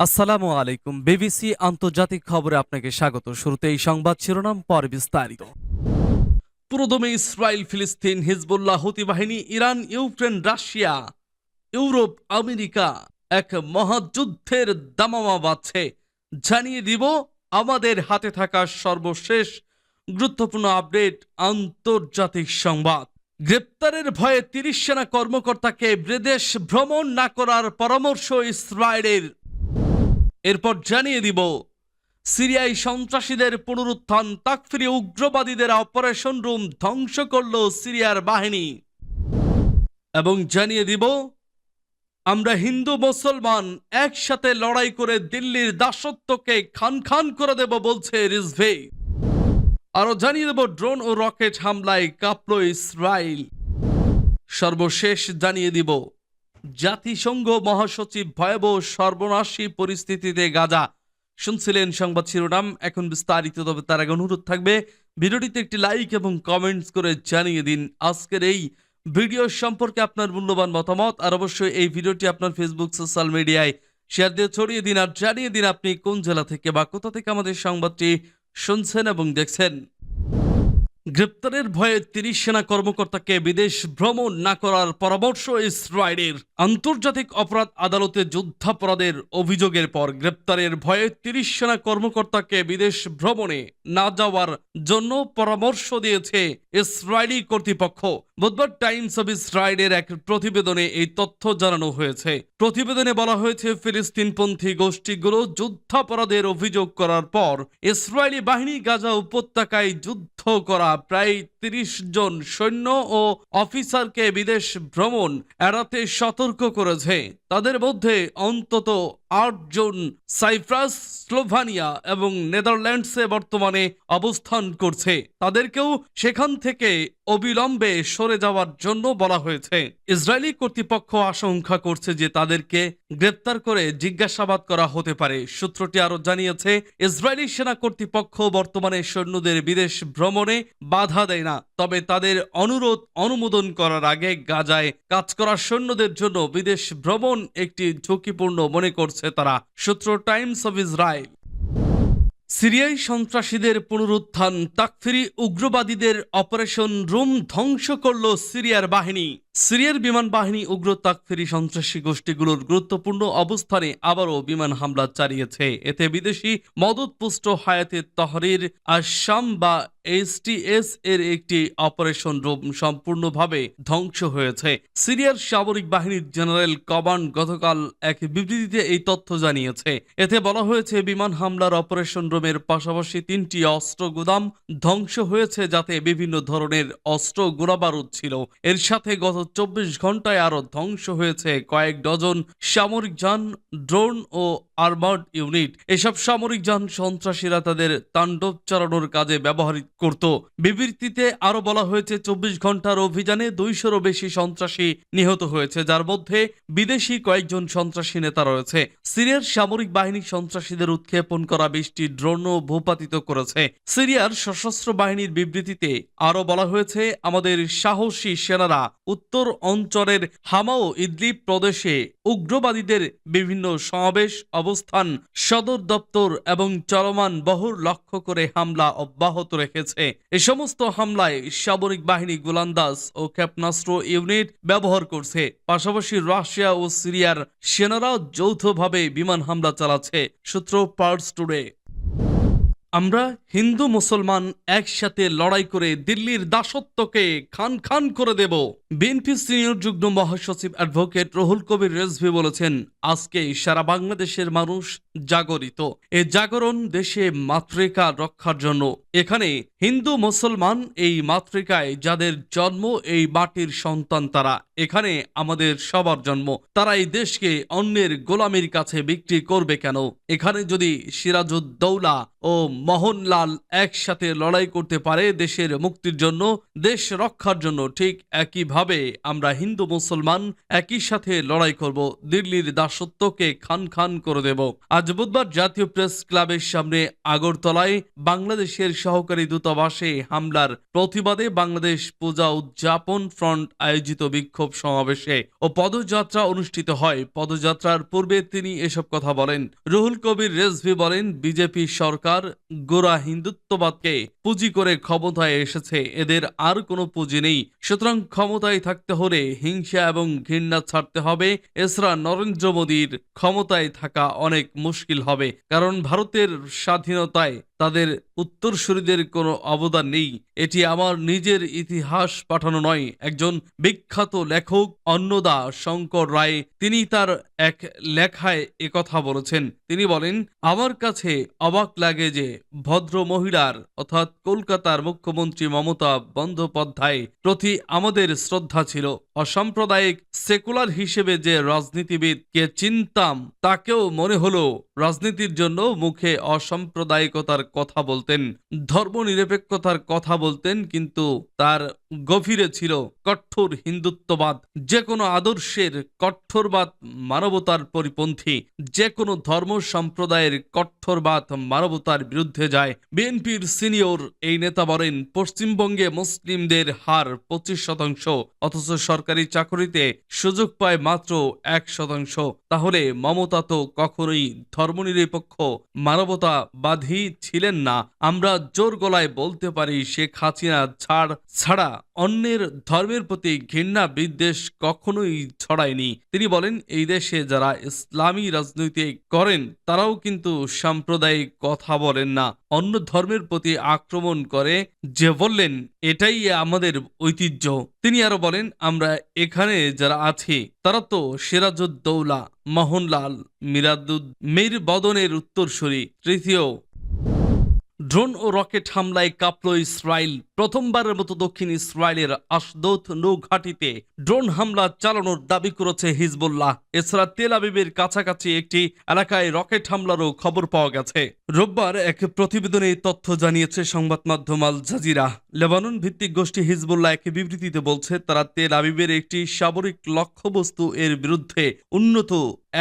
আসসালামু আলাইকুম। বিবিসি আন্তর্জাতিক খবরে আপনাকে স্বাগত। শুরুতে এই সংবাদ শিরোনাম, পরে বিস্তারিত। পুরোদমে ইসরায়েল, ফিলিস্তিন, হিজবুল্লাহ, হুতি বাহিনী, Iran, Ukraine, Russia, Europe, America এক মহাযুদ্ধের দামামা বাজছে। জানিয়ে দিব আমাদের হাতে থাকা সর্বশেষ গুরুত্বপূর্ণ আপডেট, আন্তর্জাতিক সংবাদ। গ্রেপ্তারের ভয়ে ৩০ সেনা কর্মকর্তাকে বিদেশ ভ্রমণ না করার পরামর্শ ইসরায়েলের। এরপর জানিয়ে দিব সিরিয়ায় সন্ত্রাসীদের পুনরুত্থান, তাকফিরি উগ্রবাদীদের অপারেশন রুম ধ্বংস করল সিরিয়ার বাহিনী। এবং জানিয়ে দিব আমরা হিন্দু মুসলমান একসাথে লড়াই করে দিল্লির দাসত্বকে খান খান করে দেব বলছে রিজভী। আরো জানিয়ে দেব ড্রোন ও রকেট হামলায় কাঁপল ইসরায়েল। সর্বশেষ জানিয়ে দিব জাতিসংঘ মহাসচিব ভয়াবহ সর্বনাশী পরিস্থিতিতে গাজা। শুনছিলেন সংবাদ শিরোনাম, এখন বিস্তারিত। তবে তার আগে অনুরোধ থাকবে ভিডিওটিতে একটি লাইক এবং কমেন্টস করে জানিয়ে দিন আজকের এই ভিডিও সম্পর্কে আপনার মূল্যবান মতামত। আর অবশ্যই এই ভিডিওটি আপনার ফেসবুক সোশ্যাল মিডিয়ায় শেয়ার দিয়ে ছড়িয়ে দিন আর জানিয়ে দিন আপনি কোন জেলা থেকে বা কোথা থেকে আমাদের সংবাদটি শুনছেন এবং দেখছেন। গ্রেপ্তারের ভয়ে ৩০ সেনা কর্মকর্তাকে বিদেশ ভ্রমণ না করার পরামর্শ ইসরায়েলের। আন্তর্জাতিক অপরাধ আদালতে যুদ্ধাপরাধের অভিযোগের পর গ্রেপ্তারের ভয়ে ৩০ সেনা কর্মকর্তাকে বিদেশ ভ্রমণে না যাওয়ার জন্য পরামর্শ দিয়েছে ইসরায়েলি কর্তৃপক্ষ। বুধবার টাইমস অব ইসরায়েলের এক প্রতিবেদনে এই তথ্য জানানো হয়েছে। প্রতিবেদনে বলা হয়েছে, ফিলিস্তিনপন্থী গোষ্ঠীগুলো যুদ্ধাপরাধের অভিযোগ করার পর ইসরায়েলি বাহিনী গাজা উপত্যকায় যুদ্ধ করা প্রায় ৩০ জন সৈন্য ও অফিসারকে বিদেশ ভ্রমণ এড়াতে সতর্ক করেছে। তাদের মধ্যে অন্তত ৮ জন সাইপ্রাস, স্লোভানিয়া এবং নেদারল্যান্ডসে বর্তমানে অবস্থান করছে। তাদেরকেও সেখান থেকে অবিলম্বে সরে যাওয়ার জন্য বলা হয়েছে। ইসরায়েলি কর্তৃপক্ষ আশঙ্কা করছে যে তাদেরকে গ্রেপ্তার করে জিজ্ঞাসাবাদ করা হতে পারে। সূত্রটি আরো জানিয়েছে, ইসরায়েলি সেনা কর্তৃপক্ষ বর্তমানে সৈন্যদের বিদেশ ভ্রমণে বাধা দেয় না, তবে তাদের অনুরোধ অনুমোদন করার আগে গাজায় কাজ করা সৈন্যদের জন্য বিদেশ ভ্রমণ একটি ঝুঁকিপূর্ণ মনে করছে তারা। সূত্র টাইমস অব ইসরায়েল। সিরিয়ায় সন্ত্রাসীদের পুনরুত্থান, তাকফিরি উগ্রবাদীদের অপারেশন রুম ধ্বংস করল সিরিয়ার বাহিনী। সিরিয়ার বিমান বাহিনী উগ্র তাকফিরি সন্ত্রাসী গোষ্ঠীগুলোর গুরুত্বপূর্ণ অবস্থানে আবারও বিমান হামলা চালিয়েছে। এতে বিদেশি মদতপুষ্ট হায়াতে তহরির আশ-শাম বা এসটিএস এর একটি অপারেশন রুম সম্পূর্ণভাবে ধ্বংস হয়েছে। সিরিয়ার সামরিক বাহিনীর জেনারেল কমান্ড গতকাল এক বিবৃতিতে এই তথ্য জানিয়েছে। এতে বলা হয়েছে, বিমান হামলার অপারেশন রুমের পাশাপাশি 3টি অস্ত্র গুদাম ধ্বংস হয়েছে, যাতে বিভিন্ন ধরনের অস্ত্র গোলাবারুদ ছিল। এর সাথে গত 24 ঘন্টায় আরো ধ্বংস হয়েছে কয়েক ডজন সামরিক যান, ড্রোন ও আর্মার্ড ইউনিট। এসব সামরিক যান সন্ত্রাসীরা তাদের তাণ্ডব চালানোর কাজে ব্যবহার করত। বিবৃতিতে আরো বলা হয়েছে, 24 ঘন্টার অভিযানে 200-রও বেশি সন্ত্রাসী নিহত হয়েছে, যার মধ্যে বিদেশি কয়েকজন সন্ত্রাসী নেতা রয়েছে। সিরিয়ার সামরিক বাহিনী সন্ত্রাসীদের উৎক্ষেপণ করা 20টি ড্রোনও ভূপাতিত করেছে। সিরিয়ার সশস্ত্র বাহিনীর বিবৃতিতে আরো বলা হয়েছে, আমাদের সাহসী সেনারা উত্তর অঞ্চলের হামা ও ইদলিব প্রদেশে উগ্রবাদীদের বিভিন্ন সমাবেশ, অবস্থান, সদর দপ্তর এবং চলমান বহর লক্ষ্য করে হামলা অব্যাহত রেখেছে। এ সমস্ত হামলায় সামরিক বাহিনী গোলান্দাজ ও ক্ষেপণাস্ত্র ইউনিট ব্যবহার করছে। পাশাপাশি রাশিয়া ও সিরিয়ার সেনারাও যৌথভাবে বিমান হামলা চালাচ্ছে। সূত্র পার্স টুডে। আমরা হিন্দু মুসলমান একসাথে লড়াই করে দিল্লির দাসত্বকে খান খান করে দেব। বিএনপি সিনিয়র যুগ্ম মহাসচিব অ্যাডভোকেট রুহুল কবির রিজভী বলেছেন, আজকে সারা বাংলাদেশের মানুষ জাগরিত। এ জাগরণ দেশে মাতৃকা রক্ষার জন্য। এখানে হিন্দু মুসলমান এই মাতৃকায় যাদের জন্ম, এই মাটির সন্তান তারা। এখানে আমাদের সবার জন্ম। তারা এই দেশকে অন্যের গোলামির কাছে বিক্রি করবে কেন? এখানে যদি সিরাজউদ্দৌলা ও মোহনলাল একসাথে লড়াই করতে পারে দেশের মুক্তির জন্য, দেশ রক্ষার জন্য, ঠিক একইভাবে আমরা হিন্দু মুসলমান একই সাথে লড়াই করব, দিল্লির দাসত্বকে খান খান করে দেব। আজ বুধবার জাতীয় প্রেস ক্লাবের সামনে আগরতলায় বাংলাদেশের সহকারী দূতাবাসে হামলার প্রতিবাদে বাংলাদেশ পূজা উদযাপন ফ্রন্ট আয়োজিত বিক্ষোভ সমাবেশে ও পদযাত্রা অনুষ্ঠিত হয়। পদযাত্রার পূর্বে তিনি এসব কথা বলেন। রুহুল কবির রেজভী বলেন, বিজেপি সরকার গোড়া হিন্দুত্ববাদকে পুঁজি করে ক্ষমতায় এসেছে, এদের আর কোনো পুঁজি নেই। সুতরাং ক্ষমতায় থাকতে হলে হিংসা এবং ঘৃণা ছাড়তে হবে। এছাড়া নরেন্দ্র মোদীর ক্ষমতায় থাকা অনেক মুশকিল হবে, কারণ ভারতের স্বাধীনতায় তাদের উত্তরসূরিদের কোনো অবদান নেই। এটি আমার নিজের ইতিহাস পাঠানো নয়। একজন বিখ্যাত লেখক অন্নদা শঙ্কর রায় তিনি তার এক লেখায় একথা বলেছেন। তিনি বলেন, আমার কাছে অবাক লাগে যে ভদ্র মহিলার অর্থাৎ কলকাতার মুখ্যমন্ত্রী মমতা বন্দ্যোপাধ্যায় প্রতি আমাদের শ্রদ্ধা ছিল। অসাম্প্রদায়িক সেকুলার হিসেবে যে রাজনীতিবিদকে চিনতাম তাকেও মনে হলো রাজনীতির জন্য মুখে অসাম্প্রদায়িকতার কথা বলতেন, ধর্মনিরপেক্ষতার কথা বলতেন, কিন্তু তার গভীরে ছিল কঠোর হিন্দুত্ববাদ। যে কোনো আদর্শের কঠোরবাদ মানবতার পরিপন্থী, যে কোনো ধর্ম সম্প্রদায়ের কঠোরবাদ মানবতার বিরুদ্ধে যায়। বিএনপির সিনিয়র এই নেতা বলেন, পশ্চিমবঙ্গে মুসলিমদের হার 25%, অথচ সরকারি চাকরিতে সুযোগ পায় মাত্র 1%। তাহলে মমতা তো কখনোই ধর্মনিরপেক্ষ মানবতাবাদী ছিলেন না। আমরা জোর গলায় বলতে পারি, শেখ হাসিনা ছাড়া অন্যের ধর্মের প্রতি ঘৃণা বিদ্বেষ কখনোই ছড়ায়নি। তিনি বলেন, এই দেশে যারা ইসলামী রাজনীতি করেন তারাও কিন্তু সাম্প্রদায়িক কথা বলেন না, অন্য ধর্মের প্রতি আক্রমণ করে যে বললেন এটাই আমাদের ঐতিহ্য। তিনি আরো বলেন, আমরা এখানে যারা আছি তারা তো সিরাজউদ্দৌলা, মোহনলাল, মীর বদনের উত্তরসূরি। তৃতীয়, ড্রোন ও রকেট হামলায় কাঁপল ইসরায়েল। প্রথমবারের মতো দক্ষিণ ইসরায়েলের আশদোদ নৌঘাঁটিতে ড্রোন হামলা চালানোর দাবি করেছে হিজবুল্লাহ। এছাড়া তেল আবিবের কাছাকাছি একটি এলাকায় রকেট হামলারও খবর পাওয়া গেছে। রোববার এক প্রতিবেদনে এই তথ্য জানিয়েছে সংবাদ মাধ্যম আল জাজিরা। লেবানন ভিত্তিক গোষ্ঠী হিজবুল্লাহ এক বিবৃতিতে বলছে, তারা তেল আবিবের একটি সামরিক লক্ষ্যবস্তু এর বিরুদ্ধে উন্নত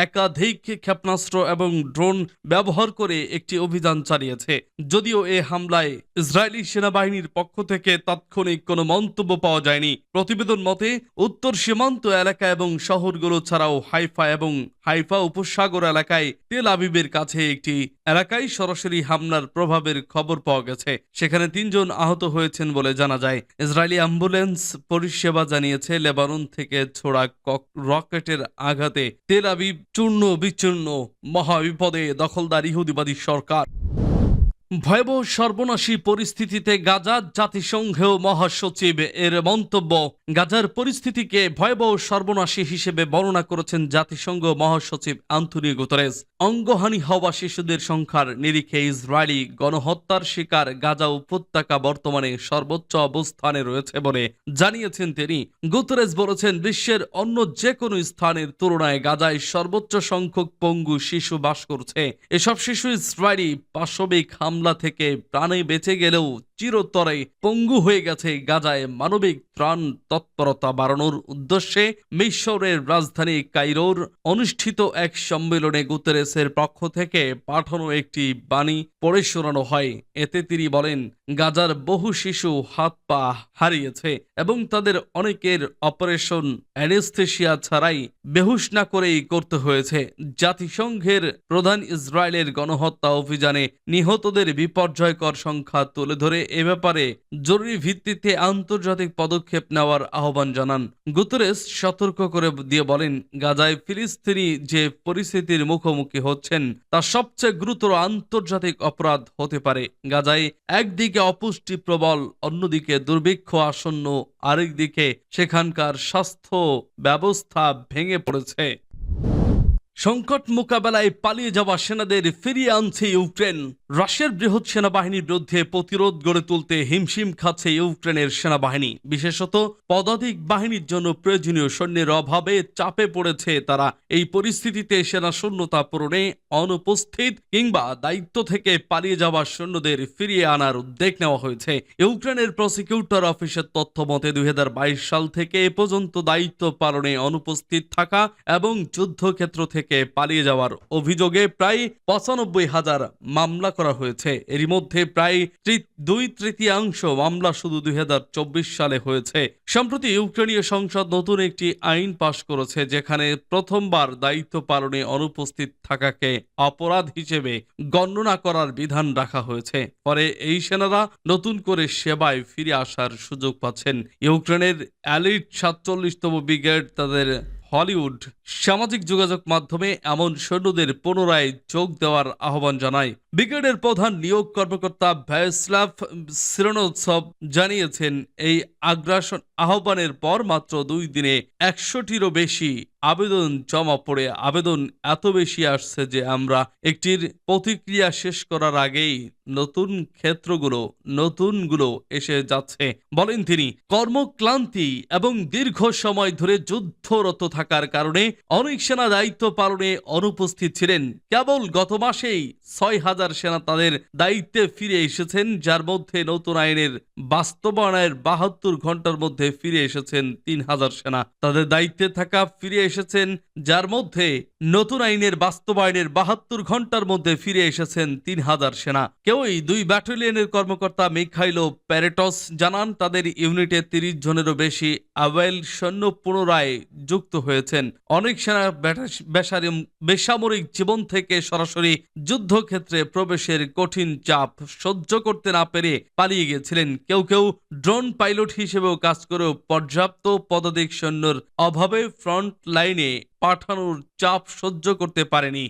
একাধিক ক্ষেপণাস্ত্র এবং ড্রোন ব্যবহার করে একটি অভিযান চালিয়েছে। যদিও এ হামলায় ইসরায়েলি সেনাবাহিনীর পক্ষ থেকে তাৎক্ষণিক কোনো মন্তব্য পাওয়া যায়নি। প্রতিবেদন মতে, উত্তর সীমান্ত এলাকা এবং শহরগুলো ছাড়াও হাইফা উপসাগর এলাকায় তেল আবিবের কাছে একটি এলাকায় সরাসরি হামলার প্রভাবের খবর পাওয়া গেছে। সেখানে 3 জন আহত হয়েছেন বলে জানা যায়। ইসরায়েলি অ্যাম্বুলেন্স পরিষেবা জানিয়েছে, লেবানন থেকে ছোড়া রকেটের আঘাতে তেল আবিব চূর্ণ বিচূর্ণ, মহাবিপদে দখলদার ইহুদিবাদী সরকার। ভয়াবহ সর্বনাশী পরিস্থিতিতে গাজা, জাতিসংঘেও মহাসচিব এর মন্তব্য। গাজার পরিস্থিতিকে ভয়াবহ সর্বনাশী হিসেবে বর্ণনা করেছেন জাতিসংঘ মহাসচিব আন্তোনিও গুতেরেস। অঙ্গহানি হওয়া শিশুদের সংখ্যার নিরিখে ইসরায়েলি গণহত্যার শিকার গাজা উপত্যকা বর্তমানে সর্বোচ্চ অবস্থানে রয়েছে বলে জানিয়েছেন তিনি। গুতেরেস বলেছেন, বিশ্বের অন্য যে কোনো স্থানের তুলনায় গাজায় সর্বোচ্চ সংখ্যক পঙ্গু শিশু বাস করছে। এসব শিশু ইসরায়েলি পাশবিক হামলা থেকে প্রাণে বেঁচে গেলেও চিরতরে পঙ্গু হয়ে গেছে। গাজায় মানবিক ত্রাণ তৎপরতা বাড়ানোর উদ্দেশ্যে মিশরের রাজধানী কায়রোর অনুষ্ঠিত এক সম্মেলনে গুতেরেসের পক্ষ থেকে পাঠানো একটি বাণী পড়ে শোনানো হয়। এতে তিনি বলেন, গাজার বহু শিশু হাত পা হারিয়েছে এবং তাদের অনেকের অপারেশন অ্যানেস্থেশিয়া ছাড়াই বেহুশ না করেই করতে হয়েছে। জাতিসংঘের প্রধান ইসরায়েলের গণহত্যা অভিযানে নিহতদের বিপর্যয়কর সংখ্যা তুলে ধরে এ ব্যাপারে জরুরি ভিত্তিতে আন্তর্জাতিক পদক্ষেপ নেওয়ার আহ্বান জানান। গুতেরেস সতর্ক করে দিয়ে বলেন, গাজায় ফিলিস্তিনি যে পরিস্থিতির মুখোমুখি হচ্ছেন তা সবচেয়ে গুরুতর আন্তর্জাতিক অপরাধ হতে পারে। গাজায় একদিকে অপুষ্টি প্রবল, অন্যদিকে দুর্ভিক্ষ আসন্ন, আরেকদিকে সেখানকার স্বাস্থ্য ব্যবস্থা ভেঙে পড়েছে। সংকট মোকাবেলায় পালিয়ে যাওয়া সেনাদের ফিরিয়ে আনছে ইউক্রেন। রাশিয়ার বৃহৎ সেনাবাহিনীর বিরুদ্ধে প্রতিরোধ গড়ে তুলতে হিমশিম খাচ্ছে ইউক্রেনের সেনাবাহিনী। বিশেষত পদাতিক বাহিনীর জন্য প্রয়োজনীয় সৈন্যের অভাবে চাপে পড়েছে তারা। এই পরিস্থিতিতে সেনা শূন্যতা পূরণে অনুপস্থিত কিংবা দায়িত্ব থেকে পালিয়ে যাওয়া সৈন্যদের ফিরিয়ে আনার উদ্যোগ নেওয়া হয়েছে। ইউক্রেনের প্রসিকিউটর অফিসের তথ্য মতে 2022 সাল থেকে এ পর্যন্ত দায়িত্ব পালনে অনুপস্থিত থাকা এবং যুদ্ধক্ষেত্র থেকে পালিয়ে যাওয়ার অভিযোগে প্রায় 95,000 মামলা করা হয়েছে। এরই মধ্যে প্রায় 2/3 মামলা শুধু 2024 সালে হয়েছে। সম্প্রতি ইউক্রেনীয় সংসদ নতুন একটি আইন পাশ করেছে, যেখানে প্রথমবার দায়িত্ব পালনে অনুপস্থিত থাকাকে অপরাধ হিসেবে গণনা করার বিধান রাখা হয়েছে। পরে এই সেনারা নতুন করে সেবায় ফিরে আসার সুযোগ পাচ্ছেন। ইউক্রেনের এলিট 47তম ব্রিগেড তাদের হলিউড সামাজিক যোগাযোগ মাধ্যমে এমন সৈন্যদের পুনরায় যোগ দেওয়ার আহ্বান জানায়। ব্রিগেডের প্রধান নিয়োগ কর্মকর্তা ভ্যাসলাভ সিরোনোৎসভ জানিয়েছেন, এই আগ্রাসন আহ্বানের পর মাত্র 2 দিনে 100টিরও বেশি আবেদন জমা পড়ে আবেদন এত বেশি আসছে যে আমরা একটির প্রতিক্রিয়া শেষ করার আগেই নতুনগুলো এসে যাচ্ছে, বলেন তিনি। কর্মক্লান্তি এবং দীর্ঘ সময় ধরে যুদ্ধরত থাকার কারণে অনেক সেনা দায়িত্ব পালনে অনুপস্থিত ছিলেন। কেবল গত মাসেই 6,000 সেনা তাদের দায়িত্বে ফিরে এসেছেন, যার মধ্যে নতুন আইনের বাস্তবায়নের 72 ঘন্টার মধ্যে ফিরে এসেছেন 3,000 সেনা। তাদের দায়িত্বে থাকা ফিরে এসেছেন, যার মধ্যে নতুন আইনের বাস্তবায়নের 72 ঘন্টার মধ্যে ফিরে এসেছেন 3,000 সেনা। কেউই 2 ব্যাটালিয়নের কর্মকর্তা মিখাইলো প্যারেটস জানান, তাদের ইউনিটে 30 জনেরও বেশি আওয়েল সৈন্য পুনরায় যুক্ত হয়েছেন। অনেক সেনা বেসামরিক জীবন থেকে সরাসরি যুদ্ধক্ষেত্রে প্রবেশের কঠিন চাপ সহ্য করতে না পেরে পালিয়ে গিয়েছিলেন। কেউ কেউ ড্রোন পাইলট হিসেবেও কাজ করেও পর্যাপ্ত পদাতিক সৈন্যর অভাবে ফ্রন্ট লাইনে পাঠানোর চাপ সহ্য করতে পারেনি।